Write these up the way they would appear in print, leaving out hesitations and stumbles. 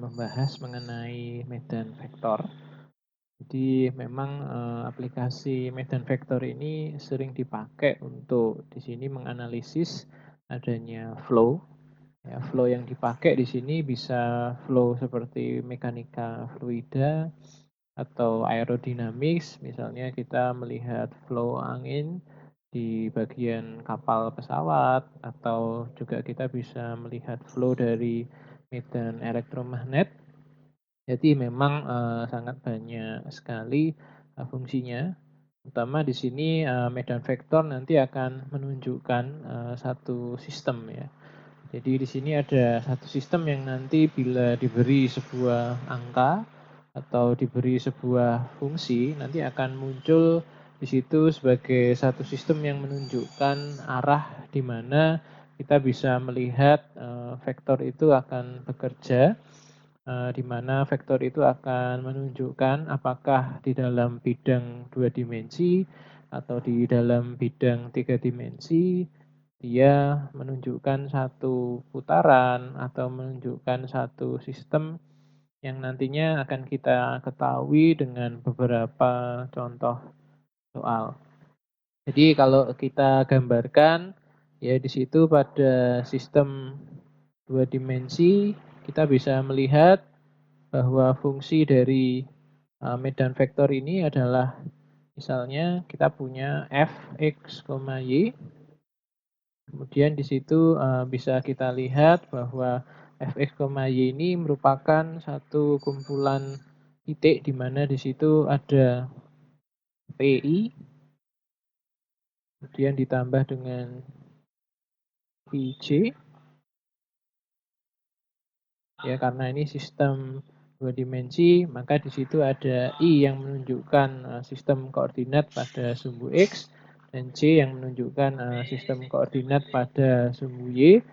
membahas mengenai medan vektor. Jadi memang, aplikasi medan vektor ini sering dipakai untuk di sini menganalisis adanya flow, ya. Flow yang dipakai di sini bisa flow seperti mekanika fluida atau aerodinamis, misalnya kita melihat flow angin di bagian kapal pesawat, atau juga kita bisa melihat flow dari medan elektromagnet. Jadi memang, sangat banyak sekali, fungsinya, terutama di sini, medan vektor nanti akan menunjukkan, satu sistem ya. Jadi di sini ada satu sistem yang nanti bila diberi sebuah angka atau diberi sebuah fungsi, nanti akan muncul di situ sebagai satu sistem yang menunjukkan arah di mana kita bisa melihat, vektor itu akan bekerja, di mana vektor itu akan menunjukkan apakah di dalam bidang 2 dimensi atau di dalam bidang 3 dimensi, dia menunjukkan satu putaran atau menunjukkan satu sistem yang nantinya akan kita ketahui dengan beberapa contoh soal. Jadi kalau kita gambarkan, ya di situ pada sistem 2 dimensi kita bisa melihat bahwa fungsi dari, medan vektor ini adalah misalnya kita punya f, x, y. Kemudian di situ, bisa kita lihat bahwa f, x, y ini merupakan satu kumpulan titik di mana di situ ada PI, kemudian ditambah dengan IJ, ya karena ini sistem 2 dimensi, maka di situ ada I yang menunjukkan, sistem koordinat pada sumbu X, dan J yang menunjukkan, sistem koordinat pada sumbu Y.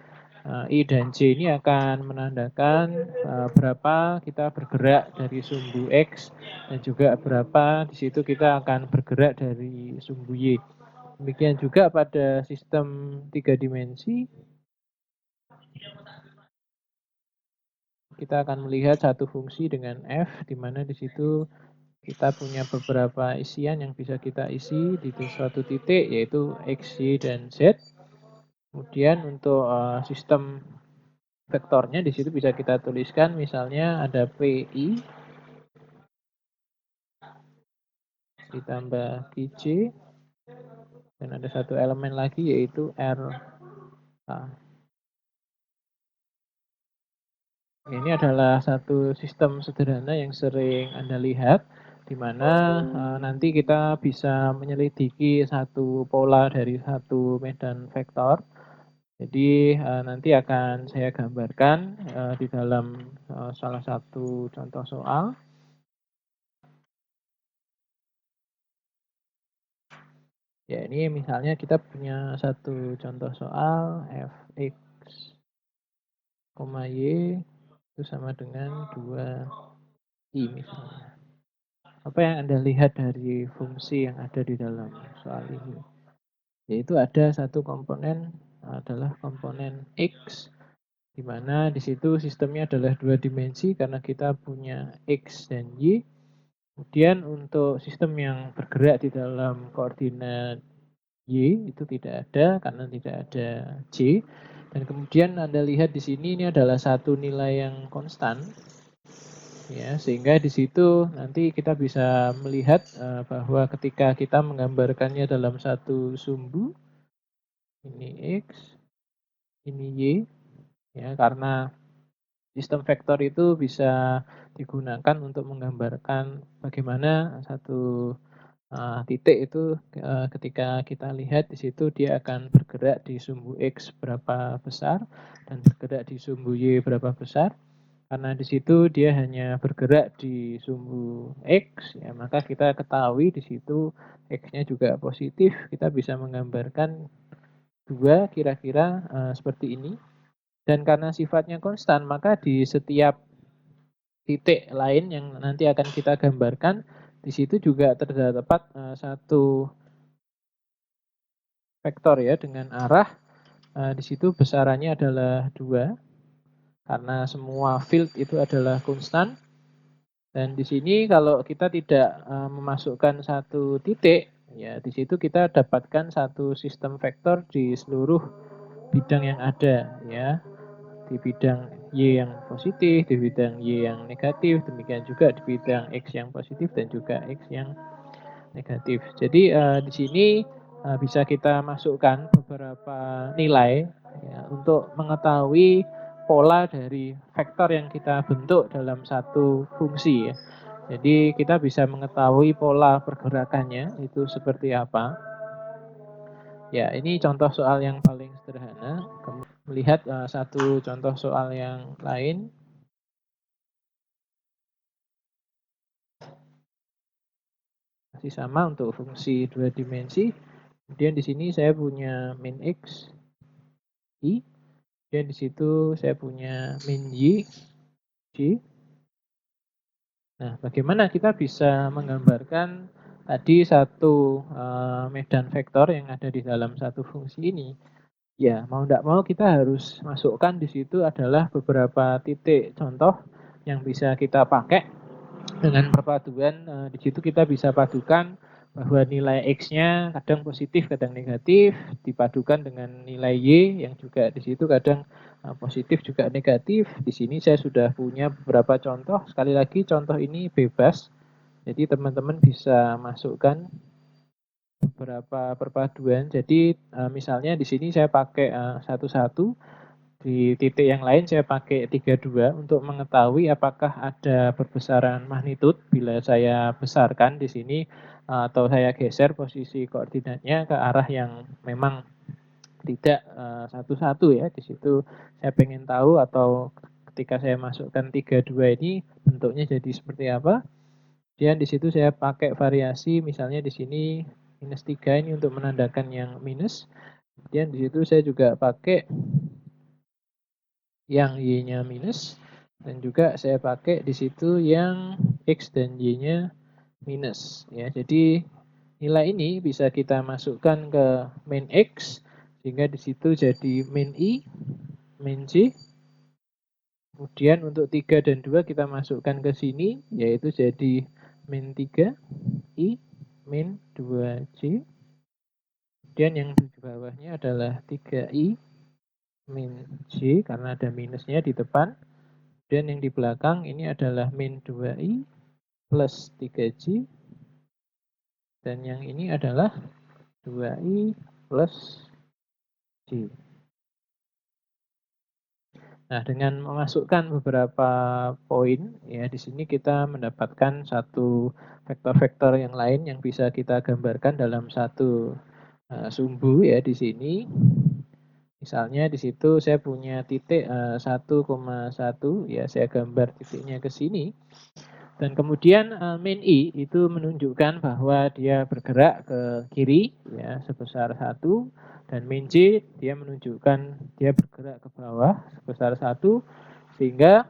I dan J ini akan menandakan, berapa kita bergerak dari sumbu X dan juga berapa di situ kita akan bergerak dari sumbu Y. Demikian juga pada sistem 3 dimensi, kita akan melihat satu fungsi dengan f, di mana di situ kita punya beberapa isian yang bisa kita isi di suatu titik, yaitu X, Y, dan Z. Kemudian untuk, sistem vektornya di situ bisa kita tuliskan misalnya ada PI ditambah QJ dan ada satu elemen lagi yaitu RK. Ini adalah satu sistem sederhana yang sering Anda lihat, di mana, nanti kita bisa menyelidiki satu pola dari satu medan vektor. Jadi, nanti akan saya gambarkan, di dalam, salah satu contoh soal. Ya, ini misalnya kita punya satu contoh soal f(x), y itu sama dengan 2i misalnya. Apa yang Anda lihat dari fungsi yang ada di dalam soal ini? Yaitu ada satu komponen adalah komponen X, di mana di situ sistemnya adalah 2 dimensi karena kita punya X dan Y. Kemudian untuk sistem yang bergerak di dalam koordinat Y itu tidak ada karena tidak ada J. Dan kemudian Anda lihat di sini ini adalah satu nilai yang konstan. Ya, sehingga di situ nanti kita bisa melihat, bahwa ketika kita menggambarkannya dalam satu sumbu, ini X, ini Y, ya karena sistem vektor itu bisa digunakan untuk menggambarkan bagaimana satu, titik itu, ketika kita lihat di situ dia akan bergerak di sumbu X berapa besar dan bergerak di sumbu Y berapa besar. Karena di situ dia hanya bergerak di sumbu X, ya maka kita ketahui di situ X-nya juga positif, kita bisa menggambarkan 2 kira-kira, seperti ini. Dan karena sifatnya konstan, maka di setiap titik lain yang nanti akan kita gambarkan, di situ juga terdapat, satu vektor ya dengan arah, di situ besarannya adalah 2. karena semua field itu adalah konstan. Dan di sini kalau kita tidak memasukkan satu titik, ya di situ kita dapatkan satu sistem vektor di seluruh bidang yang ada, ya. Di bidang Y yang positif, di bidang Y yang negatif, demikian juga di bidang X yang positif dan juga X yang negatif. Jadi di sini bisa kita masukkan beberapa nilai ya, untuk mengetahui pola dari vektor yang kita bentuk dalam satu fungsi ya. Jadi kita bisa mengetahui pola pergerakannya itu seperti apa. Ya, ini contoh soal yang paling sederhana. Melihat satu contoh soal yang lain. Masih sama untuk fungsi dua dimensi. Kemudian di sini saya punya min X, Y. Kemudian di situ saya punya min Y, J. Nah, bagaimana kita bisa menggambarkan tadi satu medan vektor yang ada di dalam satu fungsi ini? Ya, mau tidak mau kita harus masukkan di situ adalah beberapa titik contoh yang bisa kita pakai dengan perpaduan. Di situ kita bisa padukan bahwa nilai X-nya kadang positif, kadang negatif, dipadukan dengan nilai Y yang juga di situ kadang positif juga negatif. Di sini saya sudah punya beberapa contoh. Sekali lagi contoh ini bebas. Jadi teman-teman bisa masukkan beberapa perpaduan. Jadi misalnya di sini saya pakai 1,1, di titik yang lain saya pakai 32 untuk mengetahui apakah ada perbesaran magnitud bila saya besarkan di sini atau saya geser posisi koordinatnya ke arah yang memang tidak 1,1 ya. Di situ saya pengen tahu atau ketika saya masukkan 32 ini bentuknya jadi seperti apa. Kemudian di situ saya pakai variasi misalnya di sini -3 ini untuk menandakan yang minus. Kemudian di situ saya juga pakai yang Y-nya minus dan juga saya pakai di situ yang X dan Y-nya minus ya. Jadi nilai ini bisa kita masukkan ke min X sehingga di situ jadi min Y, min J. Kemudian untuk 3 dan 2 kita masukkan ke sini yaitu jadi min 3 I, min 2 J. Kemudian yang di bawahnya adalah 3I min J karena ada minusnya di depan. Dan yang di belakang ini adalah min 2i plus 3j. Dan yang ini adalah 2i plus j. Nah, dengan memasukkan beberapa poin, ya di sini kita mendapatkan satu vektor-vektor yang lain yang bisa kita gambarkan dalam satu sumbu ya di sini. Misalnya di situ saya punya titik 1,1 ya, saya gambar titiknya ke sini. Dan kemudian min I itu menunjukkan bahwa dia bergerak ke kiri ya sebesar 1 dan min J dia menunjukkan dia bergerak ke bawah sebesar 1 sehingga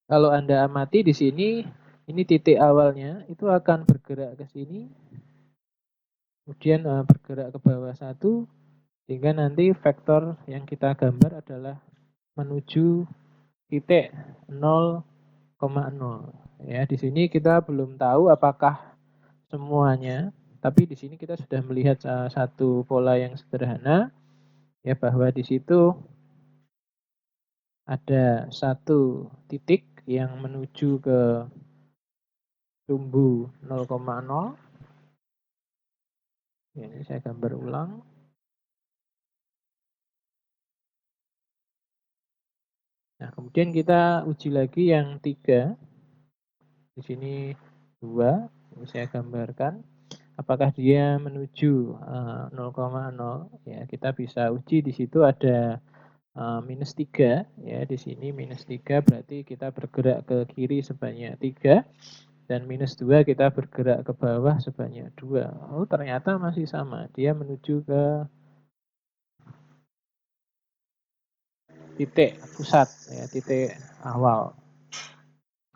kalau Anda amati di sini ini titik awalnya itu akan bergerak ke sini kemudian bergerak ke bawah 1 sehingga nanti vektor yang kita gambar adalah menuju titik 0,0. Ya, di sini kita belum tahu apakah semuanya, tapi di sini kita sudah melihat satu pola yang sederhana ya bahwa di situ ada satu titik yang menuju ke sumbu 0,0. Ya, ini saya gambar ulang. Nah, kemudian kita uji lagi yang 3. Di sini 2, ini saya gambarkan. Apakah dia menuju 0,0? Ya, kita bisa uji di situ ada -3 ya. Di sini -3 berarti kita bergerak ke kiri sebanyak 3 dan -2 kita bergerak ke bawah sebanyak 2. Oh, ternyata masih sama. Dia menuju ke titik pusat ya, titik awal.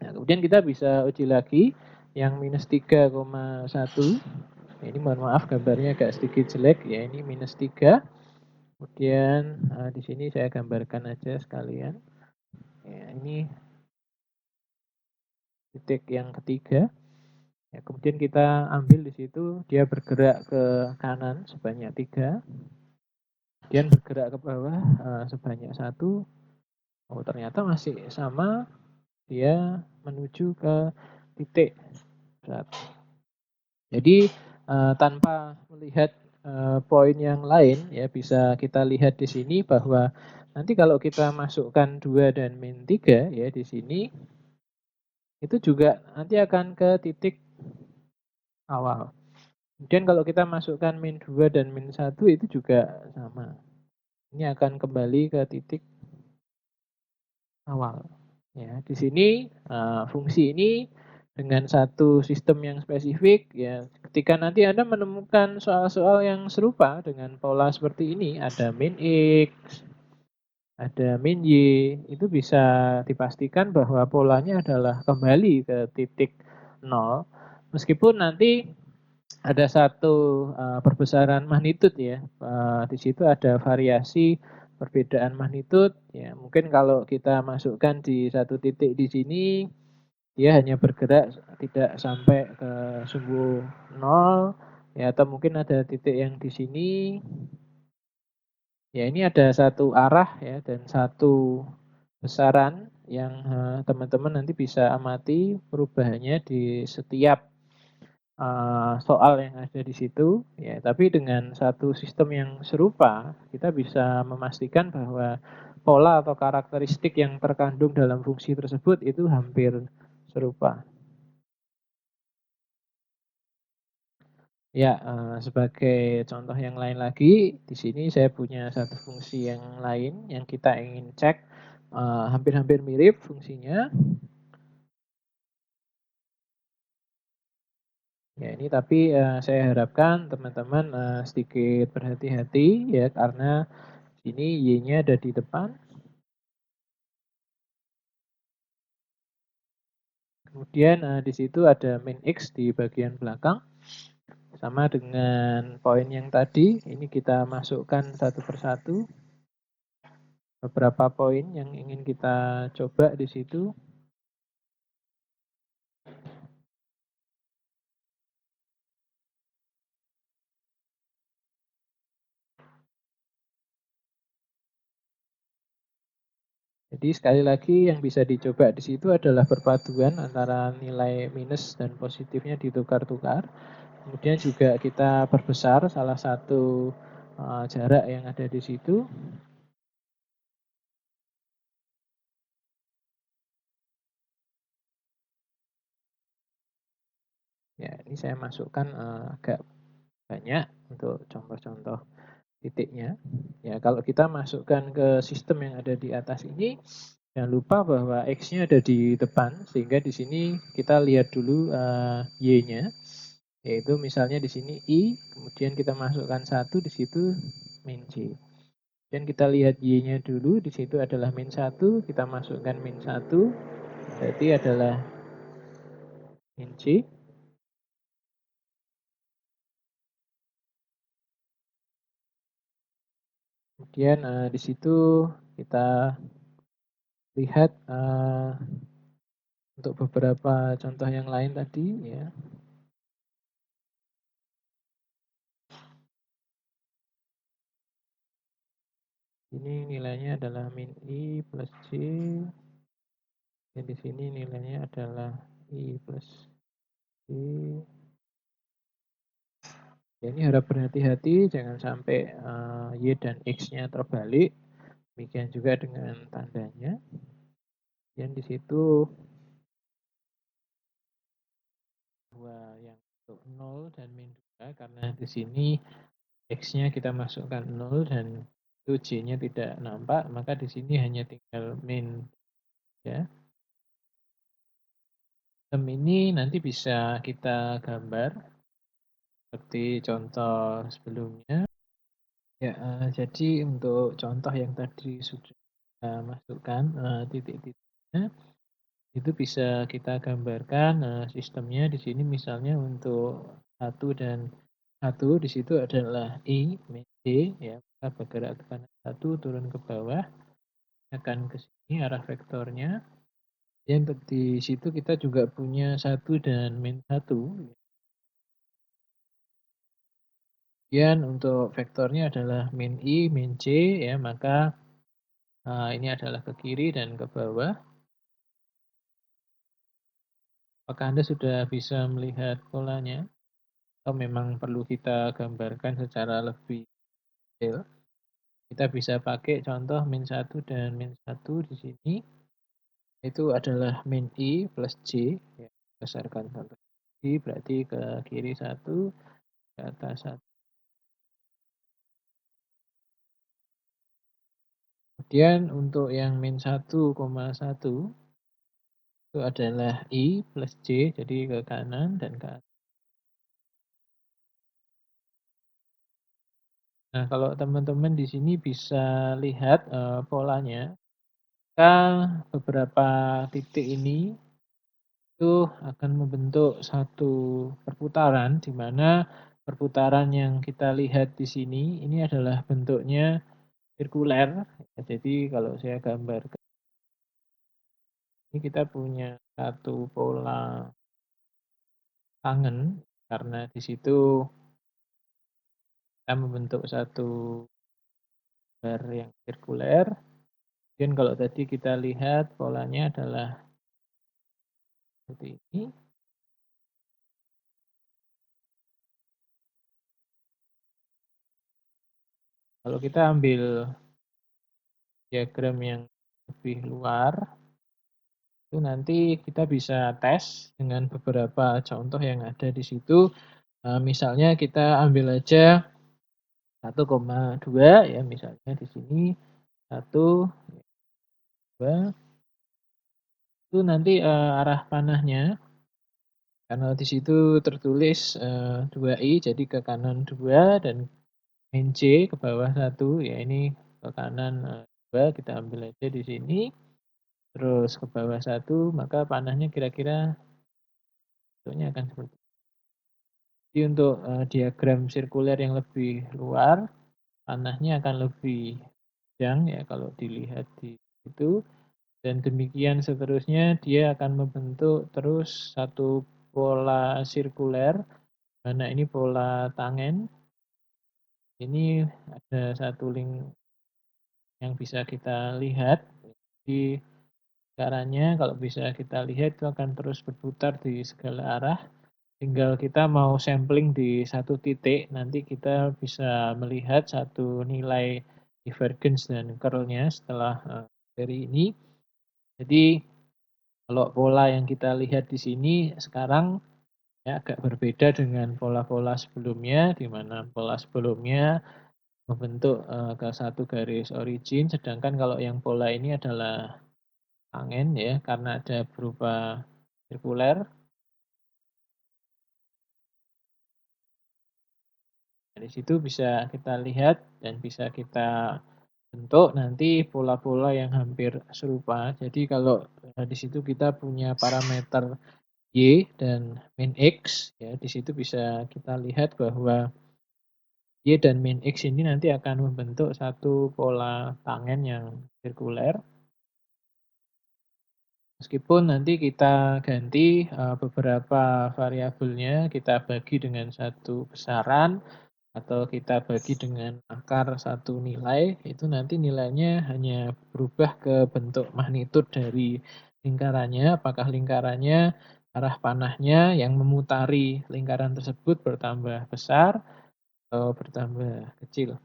Nah, kemudian kita bisa uji lagi yang -3,1. Ini mohon maaf gambarnya agak sedikit jelek ya, ini -3. Kemudian di sini saya gambarkan aja sekalian. ini titik yang ketiga. Ya, kemudian kita ambil di situ, dia bergerak ke kanan sebanyak 3, kemudian bergerak ke bawah sebanyak 1. Oh, ternyata masih sama, dia menuju ke titik 1. Jadi tanpa melihat poin yang lain, ya bisa kita lihat di sini bahwa nanti kalau kita masukkan 2 dan min 3 ya di sini, itu juga nanti akan ke titik awal. Kemudian kalau kita masukkan min 2 dan min 1 itu juga sama. Ini akan kembali ke titik awal. Ya, di sini fungsi ini dengan satu sistem yang spesifik, ya ketika nanti Anda menemukan soal-soal yang serupa dengan pola seperti ini, ada min X, ada min Y, itu bisa dipastikan bahwa polanya adalah kembali ke titik 0, meskipun nanti ada satu perbesaran magnitud ya, di situ ada variasi perbedaan magnitud, ya mungkin kalau kita masukkan di satu titik di sini, dia hanya bergerak tidak sampai ke sumbu 0, ya atau mungkin ada titik yang di sini, ya ini ada satu arah ya dan satu besaran yang teman-teman nanti bisa amati perubahannya di setiap soal yang ada di situ, ya tapi dengan satu sistem yang serupa, kita bisa memastikan bahwa pola atau karakteristik yang terkandung dalam fungsi tersebut itu hampir serupa. Ya, sebagai contoh yang lain lagi, di sini saya punya satu fungsi yang lain yang kita ingin cek, hampir-hampir mirip fungsinya. Ya ini tapi, saya harapkan teman-teman, sedikit berhati-hati ya karena ini Y-nya ada di depan. Kemudian, di situ ada min X di bagian belakang. Sama dengan poin yang tadi, ini kita masukkan satu persatu. Beberapa poin yang ingin kita coba di situ. Jadi sekali lagi yang bisa dicoba di situ adalah perpaduan antara nilai minus dan positifnya ditukar-tukar. Kemudian juga kita perbesar salah satu jarak yang ada di situ. Ya, ini saya masukkan agak banyak untuk contoh-contoh titiknya. Ya, kalau kita masukkan ke sistem yang ada di atas ini, jangan lupa bahwa X-nya ada di depan, sehingga di sini kita lihat dulu Y-nya, yaitu misalnya di sini I, kemudian kita masukkan 1, di situ min J. Dan kita lihat Y-nya dulu, di situ adalah min 1, kita masukkan min 1, berarti adalah min J. Kemudian di situ kita lihat untuk beberapa contoh yang lain tadi ya. Ini nilainya adalah min I plus J. Dan di sini nilainya adalah I plus J. Ya, ini harap berhati-hati jangan sampai Y dan X-nya terbalik. Demikian juga dengan tandanya. Dan di situ dua yang untuk 0 dan min 2 karena di sini X-nya kita masukkan 0 dan itu J-nya tidak nampak, maka di sini hanya tinggal min ya. Sistem ini nanti bisa kita gambar seperti contoh sebelumnya. Ya, jadi untuk contoh yang tadi sudah kita masukkan titik-titiknya, itu bisa kita gambarkan sistemnya di sini misalnya untuk 1 dan 1 di situ adalah I min J ya, maka bergerak ke kanan 1 turun ke bawah akan ke sini Ini arah vektornya. Dan di situ kita juga punya 1 dan min 1. Kemudian untuk vektornya adalah min I, min C ya, maka ini adalah ke kiri dan ke bawah. Apakah Anda sudah bisa melihat polanya? Atau memang perlu kita gambarkan secara lebih detail? Kita bisa pakai contoh min 1 dan min 1 di sini. Itu adalah min I plus J, ya, berdasarkan contoh. I berarti ke kiri 1, ke atas 1. Kemudian untuk yang min 1,1 itu adalah I plus J, jadi ke kanan dan ke atas. Nah, kalau teman-teman di sini bisa lihat polanya, maka beberapa titik ini itu akan membentuk satu perputaran, di mana perputaran yang kita lihat di sini ini adalah bentuknya sirkuler. Jadi kalau saya gambarkan, ini kita punya satu pola tangen, karena di situ kita membentuk satu gambar yang sirkuler. Dan kalau tadi kita lihat polanya adalah seperti ini. Kalau kita ambil diagram yang lebih luar, itu nanti kita bisa tes dengan beberapa contoh yang ada di situ. Misalnya kita ambil aja 1,2 ya, misalnya di sini 1, 2, itu nanti arah panahnya, karena di situ tertulis 2i, jadi ke kanan 2 dan min J ke bawah 1, ya ini ke kanan 2, kita ambil aja di sini, terus ke bawah 1, maka panahnya kira-kira bentuknya akan seperti ini. Jadi untuk diagram sirkuler yang lebih luar, panahnya akan lebih panjang ya kalau dilihat di situ. Dan demikian seterusnya, dia akan membentuk terus satu pola sirkuler, mana ini pola tangen. Ini ada satu link yang bisa kita lihat. Di caranya kalau bisa kita lihat itu akan terus berputar di segala arah. Tinggal kita mau sampling di satu titik, nanti kita bisa melihat satu nilai divergence dan curl-nya setelah dari ini. Jadi kalau pola yang kita lihat di sini sekarang ya agak berbeda dengan pola-pola sebelumnya, di mana pola sebelumnya membentuk ke satu garis origin, sedangkan kalau yang pola ini adalah tangen ya, karena ada berupa sirkuler. Dari situ bisa kita lihat dan bisa kita bentuk nanti pola-pola yang hampir serupa. Jadi kalau di situ kita punya parameter Y dan min X, ya di situ bisa kita lihat bahwa Y dan min X ini nanti akan membentuk satu pola tangen yang sirkuler. Meskipun nanti kita ganti beberapa variabelnya, kita bagi dengan satu besaran, atau kita bagi dengan akar satu nilai, itu nanti nilainya hanya berubah ke bentuk magnitud dari lingkarannya, apakah lingkarannya arah panahnya yang memutari lingkaran tersebut bertambah besar atau bertambah kecil.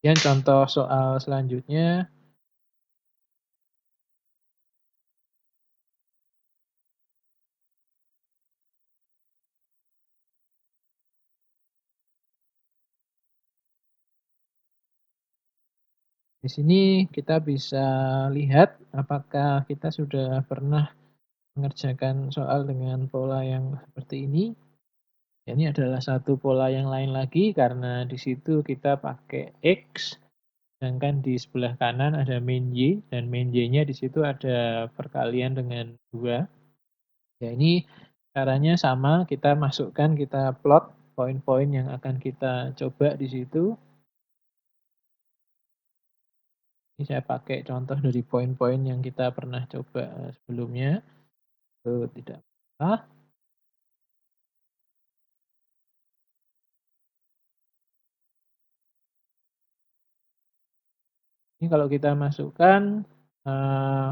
Kemudian contoh soal selanjutnya, di sini kita bisa lihat apakah kita sudah pernah mengerjakan soal dengan pola yang seperti ini. Ya, ini adalah satu pola yang lain lagi karena di situ kita pakai X, sedangkan di sebelah kanan ada min Y, dan min Y-nya di situ ada perkalian dengan 2. Ya, ini caranya sama, kita masukkan, kita plot poin-poin yang akan kita coba di situ. Ini saya pakai contoh dari poin-poin yang kita pernah coba, sebelumnya, itu tidak masalah. Ini kalau kita masukkan, eee,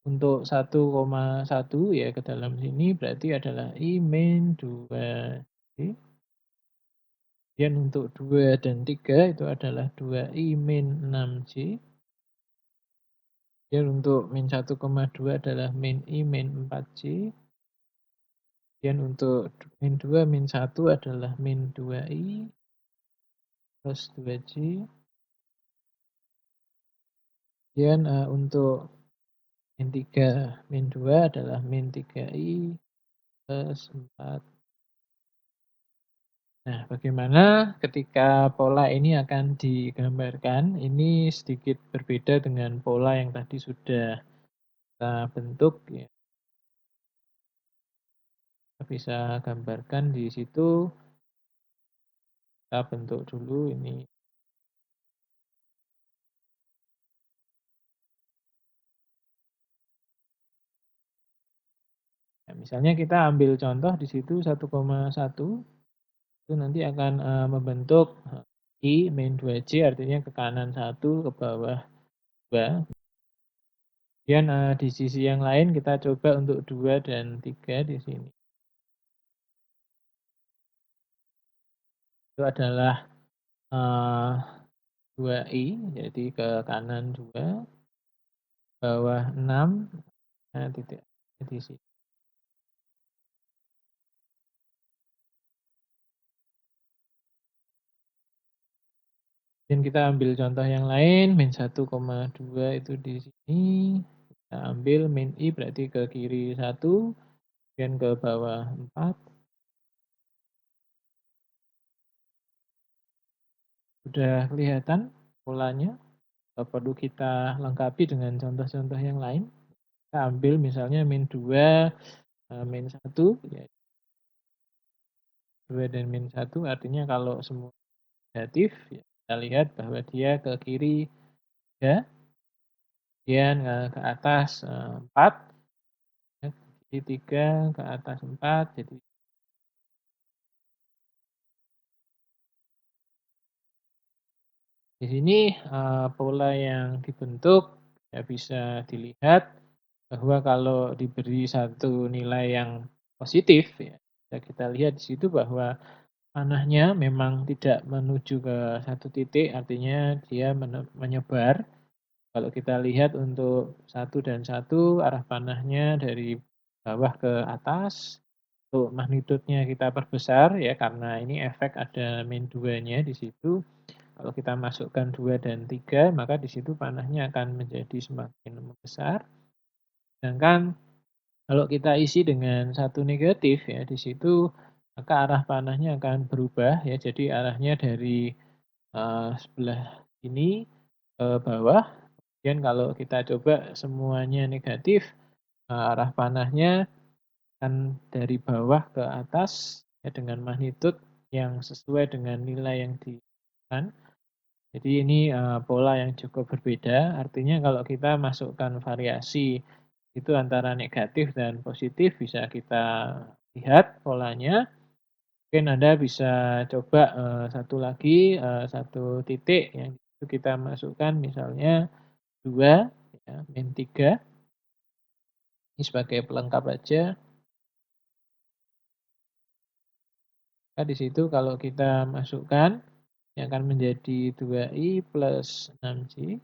untuk 1,1 ya ke dalam sini berarti adalah I min 2C. Kemudian untuk 2 dan 3 itu adalah 2I min 6C. Kemudian untuk min 1,2 adalah min I min 4C. Kemudian untuk min 2 min 1 adalah min 2I plus 2C. Kemudian, untuk min 3 min 2 adalah min 3I plus 4. Nah, bagaimana ketika pola ini akan digambarkan? Ini sedikit berbeda dengan pola yang tadi sudah kita bentuk ya. Kita bisa gambarkan di situ, kita bentuk dulu ini. Nah, misalnya kita ambil contoh di situ 1,1 itu nanti akan, membentuk, I min 2C artinya ke kanan 1 ke bawah 2. Kemudian, di sisi yang lain kita coba untuk 2 dan 3 di sini. Itu adalah, 2i, jadi ke kanan 2, bawah 6, nah titik di sini. Dan kita ambil contoh yang lain, min 1,2 itu di sini, kita ambil min I berarti ke kiri 1, kemudian ke bawah 4. Sudah kelihatan polanya? Atau perlu kita lengkapi dengan contoh-contoh yang lain? Kita ambil misalnya min 2, min 1, ya 2 dan min 1 artinya kalau semua negatif, ya kita lihat bahwa dia ke kiri 3, kemudian, ke atas, 4, ya, ke kiri 3, ke atas 4, jadi di sini, pola yang dibentuk ya bisa dilihat bahwa kalau diberi satu nilai yang positif ya, bisa kita lihat di situ bahwa panahnya memang tidak menuju ke satu titik, artinya dia menyebar. Kalau kita lihat untuk 1 dan 1 arah panahnya dari bawah ke atas, untuk magnitudenya kita perbesar ya karena ini efek ada min 2-nya di situ. Kalau kita masukkan 2 dan 3 maka di situ panahnya akan menjadi semakin membesar. Sedangkan kalau kita isi dengan 1 negatif ya di situ, maka arah panahnya akan berubah ya. Jadi arahnya dari, sebelah ini ke bawah, kemudian kalau kita coba semuanya negatif, arah panahnya akan dari bawah ke atas ya dengan magnitud yang sesuai dengan nilai yang ditentukan. Jadi ini, pola yang cukup berbeda, artinya kalau kita masukkan variasi itu antara negatif dan positif bisa kita lihat polanya. Mungkin Anda bisa coba, satu lagi, satu titik yang itu kita masukkan misalnya 2 ya, min 3, ini sebagai pelengkap aja. Maka di situ kalau kita masukkan, ini akan menjadi 2i plus 6c.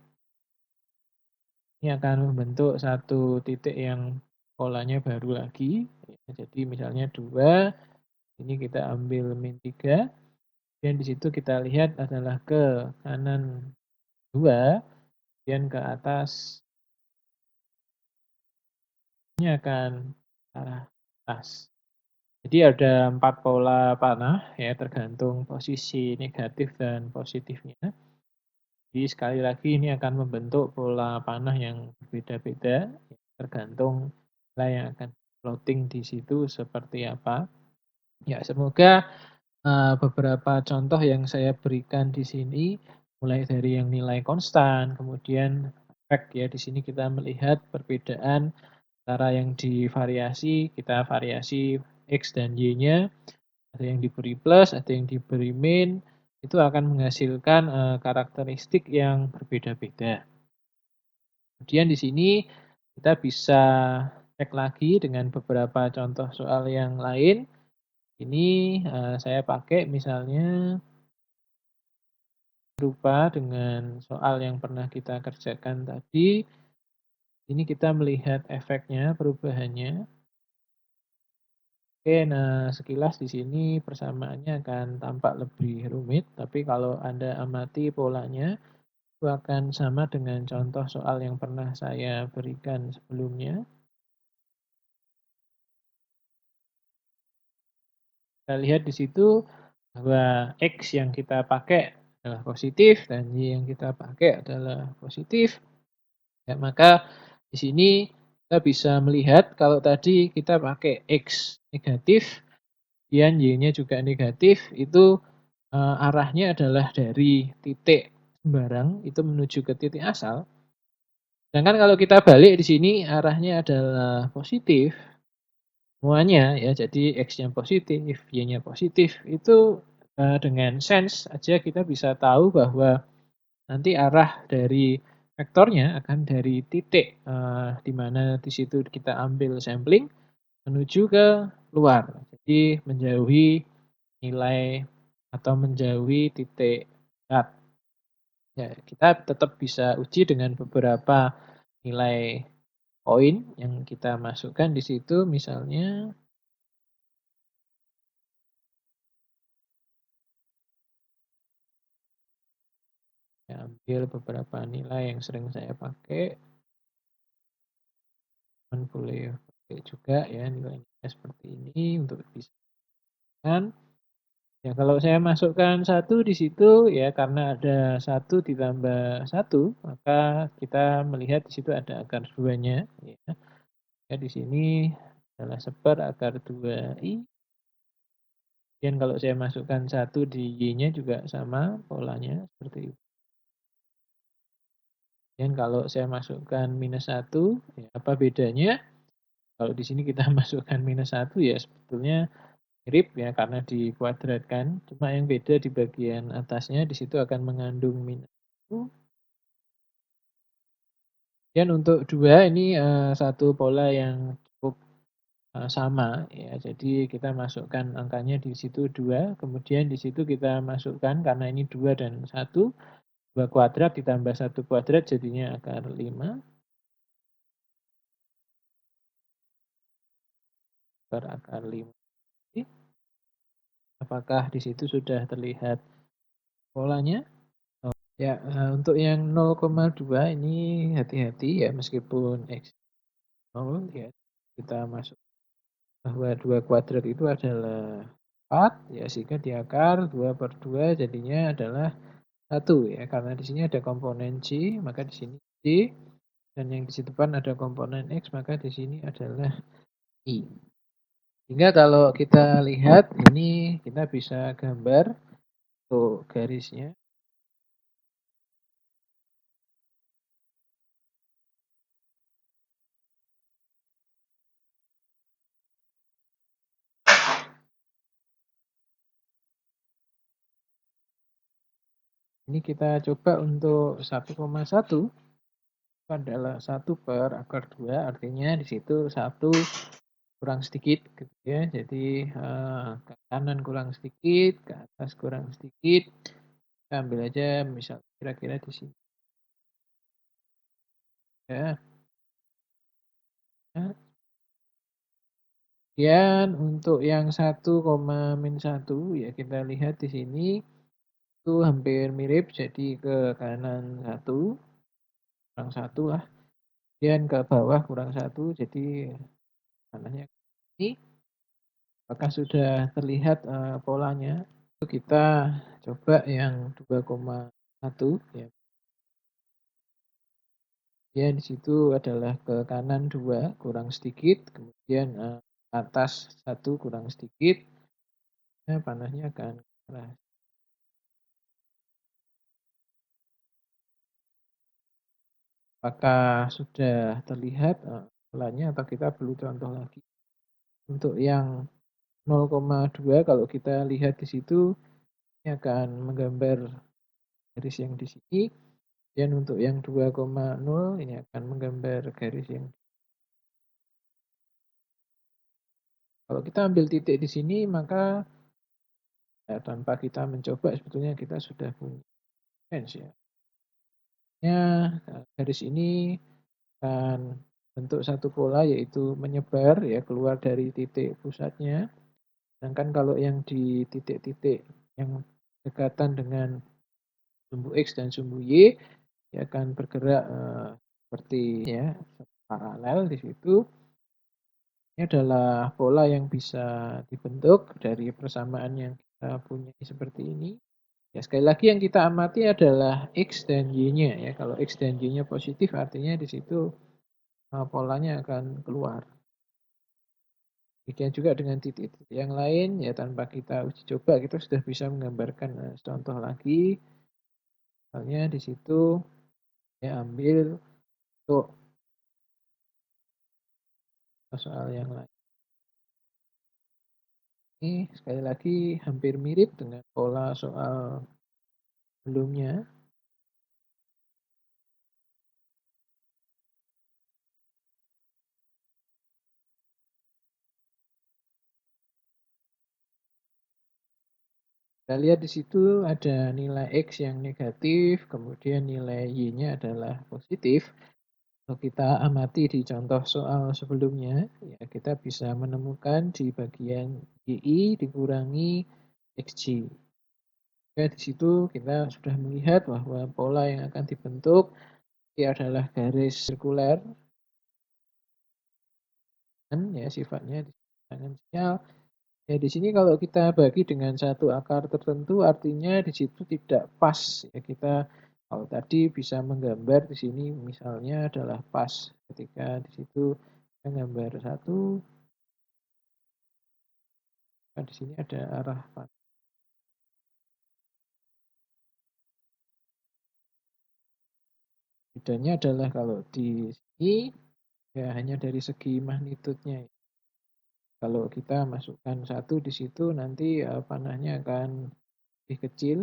Ini akan membentuk satu titik yang polanya baru lagi. Jadi misalnya 2, ini kita ambil min 3, dan di situ kita lihat adalah ke kanan 2, kemudian ke atas ini akan arah atas. Jadi ada 4 pola panah ya tergantung posisi negatif dan positifnya. Jadi sekali lagi ini akan membentuk pola panah yang berbeda-beda tergantung nilai yang akan plotting di situ seperti apa. Ya semoga, beberapa contoh yang saya berikan di sini mulai dari yang nilai konstan, kemudian efek ya, di sini kita melihat perbedaan antara yang divariasi, kita variasi X dan Y-nya, ada yang diberi plus, ada yang diberi min, itu akan menghasilkan, karakteristik yang berbeda-beda. Kemudian di sini kita bisa cek lagi dengan beberapa contoh soal yang lain. Ini, saya pakai misalnya berupa dengan soal yang pernah kita kerjakan tadi. Ini kita melihat efeknya, perubahannya. Oke, nah sekilas di sini persamaannya akan tampak lebih rumit, tapi kalau Anda amati polanya, itu akan sama dengan contoh soal yang pernah saya berikan sebelumnya. Kita lihat di situ bahwa X yang kita pakai adalah positif dan Y yang kita pakai adalah positif. Ya, maka di sini kita bisa melihat kalau tadi kita pakai X negatif, kemudian Y-nya juga negatif, itu arahnya adalah dari titik sembarang itu menuju ke titik asal. Sedangkan kalau kita balik di sini arahnya adalah positif, semuanya ya, jadi X-nya positif, Y-nya positif, itu dengan sense aja kita bisa tahu bahwa nanti arah dari vektornya akan dari titik, di mana di situ kita ambil sampling menuju ke luar. Jadi menjauhi nilai atau menjauhi titik start. Ya, kita tetap bisa uji dengan beberapa nilai poin yang kita masukkan di situ, misalnya saya ambil beberapa nilai yang sering saya pakai, kan boleh pakai juga ya nilai-nilai seperti ini untuk bisa kan. Ya kalau saya masukkan satu di situ ya karena ada satu ditambah satu, maka kita melihat di situ ada akar 2-nya ya. Ya di sini adalah seper akar 2i. Kemudian kalau saya masukkan satu di y-nya juga sama polanya seperti itu. Dan kalau saya masukkan minus satu, ya apa bedanya? Kalau di sini kita masukkan minus satu ya sebetulnya mirip ya karena dikuadratkan, cuma yang beda di bagian atasnya di situ akan mengandung minus 1. Dan untuk 2 ini, satu pola yang cukup, sama ya. Jadi kita masukkan angkanya di situ 2, kemudian di situ kita masukkan karena ini 2 dan 1, 2 kuadrat ditambah 1 kuadrat jadinya akar 5 per akar 5. Apakah di situ sudah terlihat polanya? Ya, untuk yang 0,2 ini hati-hati ya meskipun X 0 ya, kita masuk bahwa 2 kuadrat itu adalah 4 ya, sehingga di akar 2 per 2 jadinya adalah 1 ya, karena di sini ada komponen C, maka di sini C, dan yang di situ depan ada komponen X, maka di sini adalah I. Sehingga kalau kita lihat ini kita bisa gambar untuk garisnya. Ini kita coba untuk 1,1 adalah 1 per akar 2, artinya di situ 1 kurang sedikit gitu ya. Jadi, ke kanan kurang sedikit, ke atas kurang sedikit. Kita ambil aja misal kira-kira di sini ya. Nah, kemudian untuk yang 1,-1 ya kita lihat di sini itu hampir mirip, jadi ke kanan 1 kurang 1 lah, kemudian ke bawah kurang 1 jadi kanannya ini. Apakah sudah terlihat, polanya? Itu kita coba yang 2,1 ya. Ya di situ adalah ke kanan 2 kurang sedikit, kemudian, atas 1 kurang sedikit, ya panahnya akan keras. Apakah sudah terlihat, polanya atau kita perlu contoh lagi? Untuk yang 0,2 kalau kita lihat di situ, ini akan menggambar garis yang di sini, dan untuk yang 2,0 ini akan menggambar garis yang kalau kita ambil titik di sini maka ya tanpa kita mencoba sebetulnya kita sudah punya range ya. Ya, garis ini akan bentuk satu pola yaitu menyebar ya keluar dari titik pusatnya. Sedangkan kalau yang di titik-titik yang dekatan dengan sumbu X dan sumbu Y, dia akan bergerak seperti ya paralel di situ. Ini adalah pola yang bisa dibentuk dari persamaan yang kita punya seperti ini. Ya, sekali lagi yang kita amati adalah X dan Y-nya ya. Kalau X dan Y-nya positif artinya di situ polanya akan keluar. Demikian juga dengan titik-titik yang lain ya tanpa kita uji coba kita sudah bisa menggambarkan contoh lagi. Misalnya di situ ya ambil untuk soal yang lain. Ini sekali lagi hampir mirip dengan pola soal sebelumnya. Kita lihat di situ ada nilai X yang negatif, kemudian nilai Y-nya adalah positif. Kalau kita amati di contoh soal sebelumnya, ya kita bisa menemukan di bagian YI dikurangi XJ. Ya, di situ kita sudah melihat bahwa pola yang akan dibentuk ini adalah garis sirkuler dan ya sifatnya eksponensial. Ya di sini kalau kita bagi dengan satu akar tertentu artinya di situ tidak pas ya kita kalau tadi bisa menggambar di sini misalnya adalah pas ketika di situ menggambar satu, di sini ada arah pas. Bedanya adalah kalau di sini ya hanya dari segi magnitudenya. Kalau kita masukkan satu di situ nanti panahnya akan lebih kecil.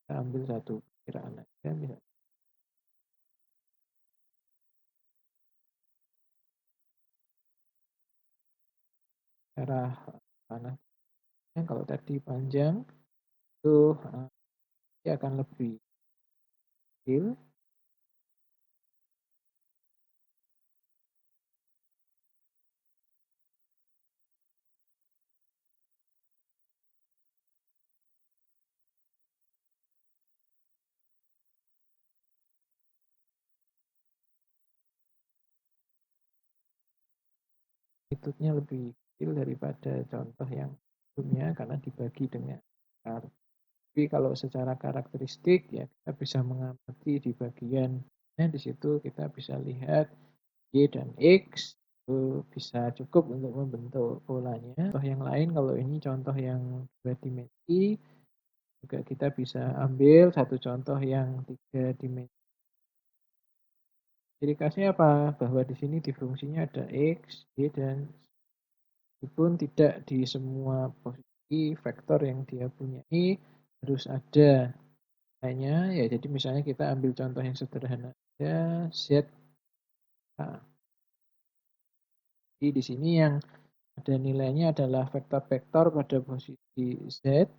Kita ambil satu perkiraan aja misalnya. Arah panahnya kalau tadi panjang itu dia akan lebih kecil. Magnitudenya lebih kecil daripada contoh yang sebelumnya karena dibagi dengan akar. Tapi kalau secara karakteristik ya kita bisa mengamati di bagian di situ kita bisa lihat Y dan X itu bisa cukup untuk membentuk polanya. Contoh yang lain kalau ini contoh yang dua dimensi juga kita bisa ambil satu contoh yang tiga dimensi. Ciri khasnya apa? Bahwa di sini di fungsinya ada X, Y, dan meskipun tidak di semua posisi vektor yang dia punyai harus ada nilainya. Ya, jadi misalnya kita ambil contoh yang sederhana aja, Z. Nah, jadi di sini yang ada nilainya adalah vektor-vektor pada posisi Z.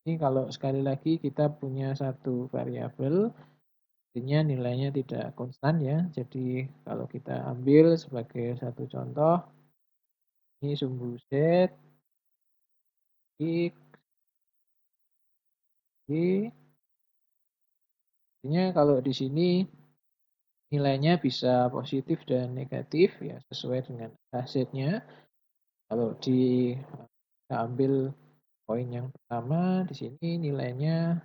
Ini kalau sekali lagi kita punya satu variabel, artinya nilainya tidak konstan ya. Jadi kalau kita ambil sebagai satu contoh, ini sumbu Z, X, Y. Artinya kalau di sini nilainya bisa positif dan negatif ya sesuai dengan Z-nya. Kalau kita ambil poin yang pertama di sini nilainya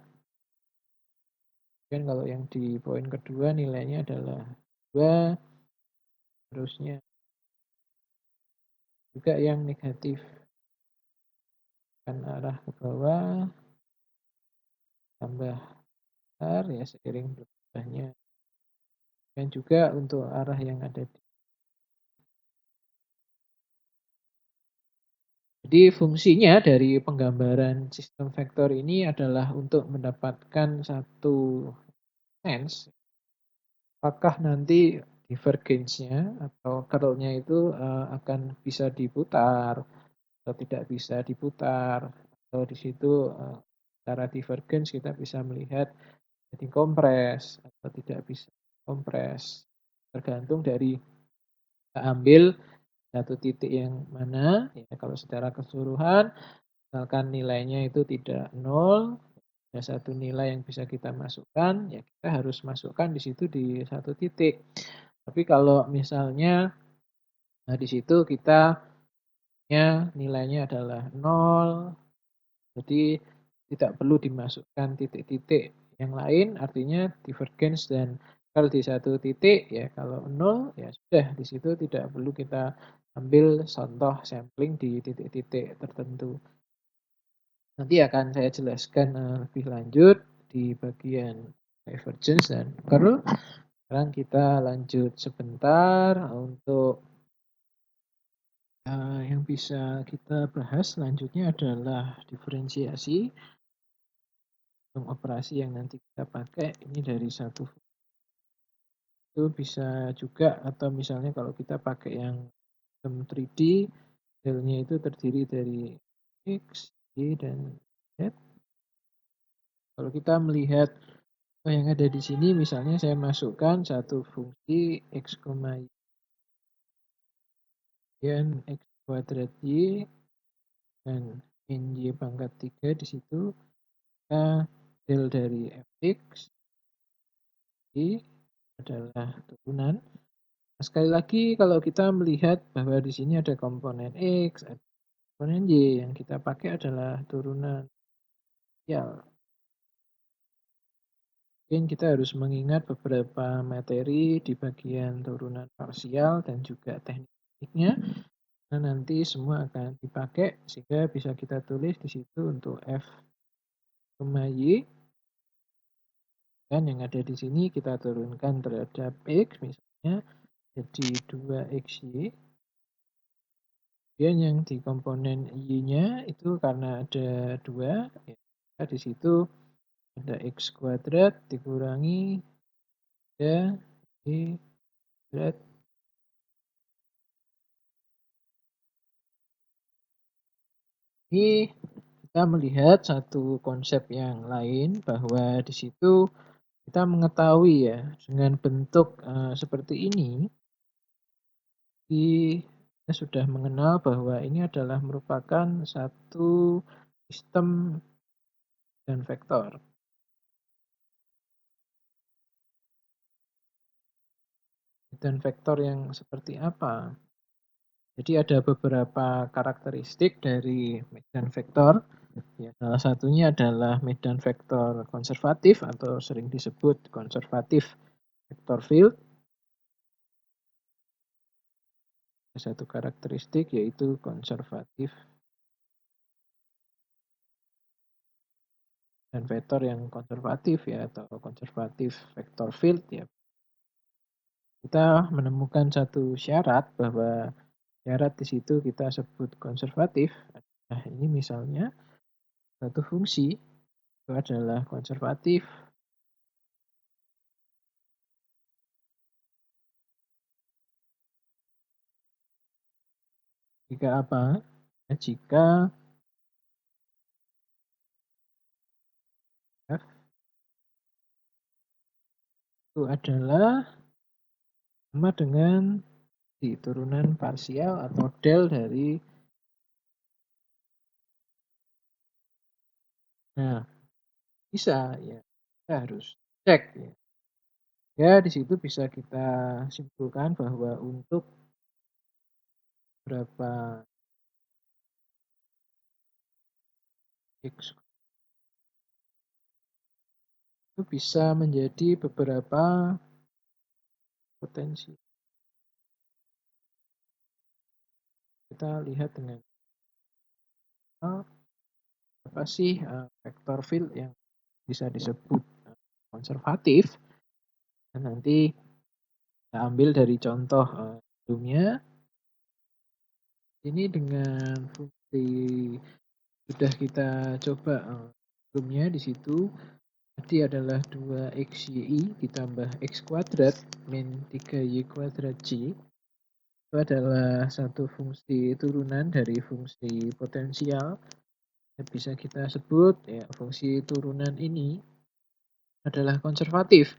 kan kalau yang di poin kedua nilainya adalah 2, terusnya juga yang negatif akan arah ke bawah tambah besar ya seiring bertambahnya dan juga untuk arah yang ada di. Jadi fungsinya dari penggambaran sistem vektor ini adalah untuk mendapatkan satu sense, apakah nanti divergence-nya atau curl-nya itu, akan bisa diputar atau tidak bisa diputar, atau di situ, secara divergence kita bisa melihat jadi kompres atau tidak bisa kompres. Tergantung dari kita ambil satu titik yang mana, ya kalau secara keseluruhan misalkan nilainya itu tidak nol, ada satu nilai yang bisa kita masukkan, ya kita harus masukkan di situ di satu titik. Tapi kalau misalnya, di situ kita nilainya adalah nol, jadi tidak perlu dimasukkan titik-titik yang lain, artinya divergence dan kalau di satu titik, ya kalau nol, ya sudah di situ tidak perlu kita ambil contoh sampling di titik-titik tertentu. Nanti akan saya jelaskan, lebih lanjut di bagian divergence dan curl. Sekarang kita lanjut sebentar untuk, yang bisa kita bahas selanjutnya adalah diferensiasi. Operasi yang nanti kita pakai ini dari satu itu bisa juga atau misalnya kalau kita pakai yang sistem 3D, delnya itu terdiri dari X, Y, dan Z. Kalau kita melihat yang ada di sini misalnya saya masukkan satu fungsi X, Y dan X kuadrat Y dan min Y pangkat 3 di situ, maka del dari fx Y adalah turunan. Nah, sekali lagi kalau kita melihat bahwa di sini ada komponen X, ada komponen Y, yang kita pakai adalah turunan parsial. Mungkin kita harus mengingat beberapa materi di bagian turunan parsial dan juga tekniknya. Nah, nanti semua akan dipakai sehingga bisa kita tulis di situ untuk F, Y, dan yang ada di sini kita turunkan terhadap X misalnya jadi 2XY. Kemudian yang di komponen Y-nya itu karena ada 2, ya di situ ada X kuadrat dikurangi 3 Y kuadrat. Ini kita melihat satu konsep yang lain bahwa di situ kita mengetahui ya dengan bentuk, seperti ini, kita sudah mengenal bahwa ini adalah merupakan satu sistem dan vektor. Dan vektor yang seperti apa? Jadi ada beberapa karakteristik dari medan vektor. Ya, salah satunya adalah medan vektor konservatif atau sering disebut konservatif vektor field. Ada satu karakteristik yaitu konservatif dan vektor yang konservatif ya atau konservatif vektor field ya. Kita menemukan satu syarat bahwa syarat di situ kita sebut konservatif. Nah, ini misalnya satu fungsi itu adalah konservatif jika apa? Ya, jika F itu adalah sama dengan di turunan parsial atau del dari. Nah, bisa ya. Kita harus cek ya. Ya, di situ bisa kita simpulkan bahwa untuk berapa X itu bisa menjadi beberapa potensi. Kita lihat dengan apa sih vektor field yang bisa disebut konservatif dan nanti Kita ambil dari contoh, sebelumnya, ini dengan fungsi sudah kita coba, sebelumnya di situ tadi adalah 2xy ditambah x kuadrat min 3y kuadrat c, itu adalah satu fungsi turunan dari fungsi potensial. Bisa kita sebut ya fungsi turunan ini adalah konservatif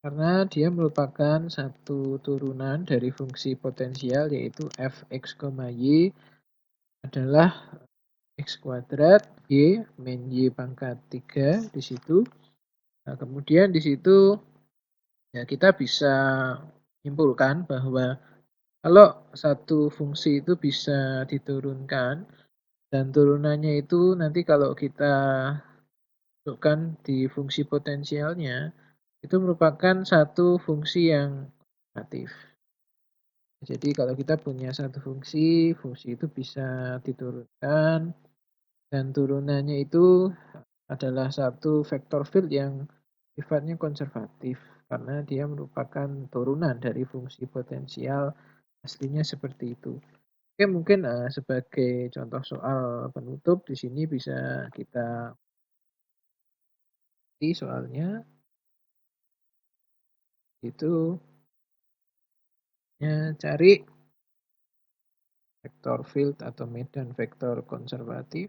karena dia merupakan satu turunan dari fungsi potensial yaitu f(x, y) adalah x kuadrat y min y pangkat 3 di situ. Nah, kemudian di situ ya kita bisa simpulkan bahwa kalau satu fungsi itu bisa diturunkan dan turunannya itu nanti kalau kita masukkan di fungsi potensialnya itu merupakan satu fungsi yang negatif. Jadi kalau kita punya satu fungsi, fungsi itu bisa diturunkan dan turunannya itu adalah satu vektor field yang sifatnya konservatif karena dia merupakan turunan dari fungsi potensial aslinya seperti itu. Oke, mungkin sebagai contoh soal penutup di sini bisa kita soalnya itu ya cari vektor field atau medan vektor konservatif.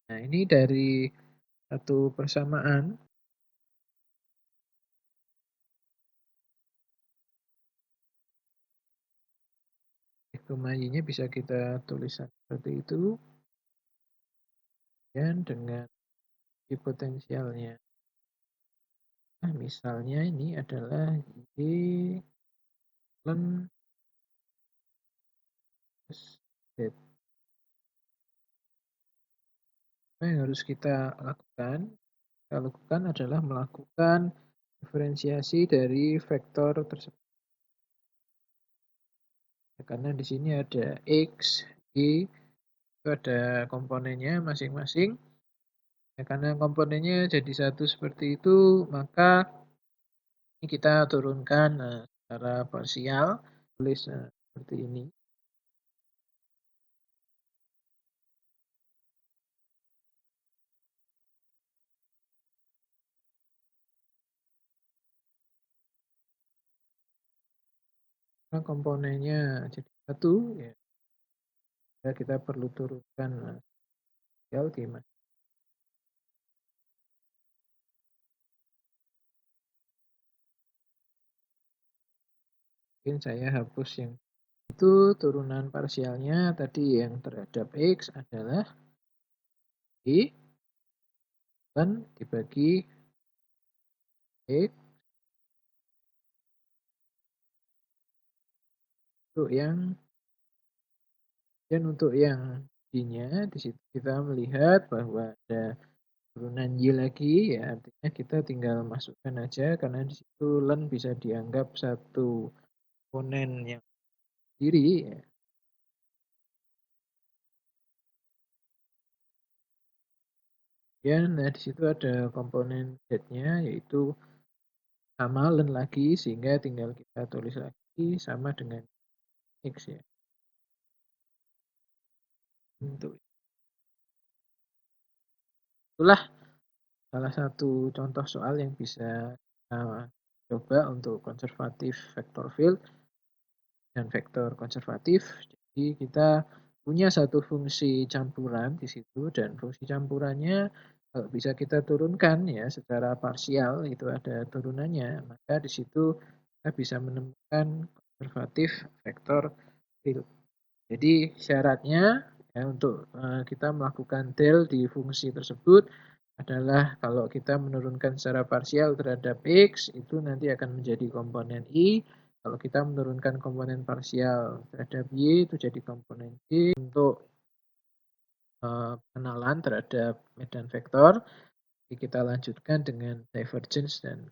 Nah, ini dari satu persamaan. Y-nya bisa kita tulis seperti itu. Dan dengan potensialnya. Nah, misalnya ini adalah Y ln Z. Apa yang harus kita lakukan? Kita lakukan adalah melakukan diferensiasi dari vektor tersebut. Karena di sini ada X, Y, itu ada komponennya masing-masing. Ya, karena komponennya jadi satu seperti itu, maka ini kita turunkan secara parsial, tulis seperti ini. Nah, komponennya jadi satu, ya kita perlu turunkan parsial di mana. Mungkin saya hapus yang itu turunan parsialnya tadi yang terhadap X adalah Y dan dibagi X untuk yang dan untuk yang Y-nya di situ kita melihat bahwa ada turunan Y lagi, ya artinya kita tinggal masukkan aja karena di situ ln bisa dianggap satu komponen yang sendiri. Ya. Nah di situ ada komponen Z-nya yaitu sama ln lagi sehingga tinggal kita tulis lagi sama dengan X ya. Untuk itulah salah satu contoh soal yang bisa kita coba untuk konservatif vektor field dan vektor konservatif. Jadi kita punya satu fungsi campuran di situ dan fungsi campurannya kalau bisa kita turunkan ya secara parsial itu ada turunannya, maka di situ kita bisa menemukan konservatif vektor field. Jadi syaratnya ya, untuk kita melakukan del di fungsi tersebut adalah kalau kita menurunkan secara parsial terhadap X itu nanti akan menjadi komponen Y. Kalau kita menurunkan komponen parsial terhadap Y itu jadi komponen Y. Untuk pengenalan terhadap medan vektor, kita lanjutkan dengan divergence dan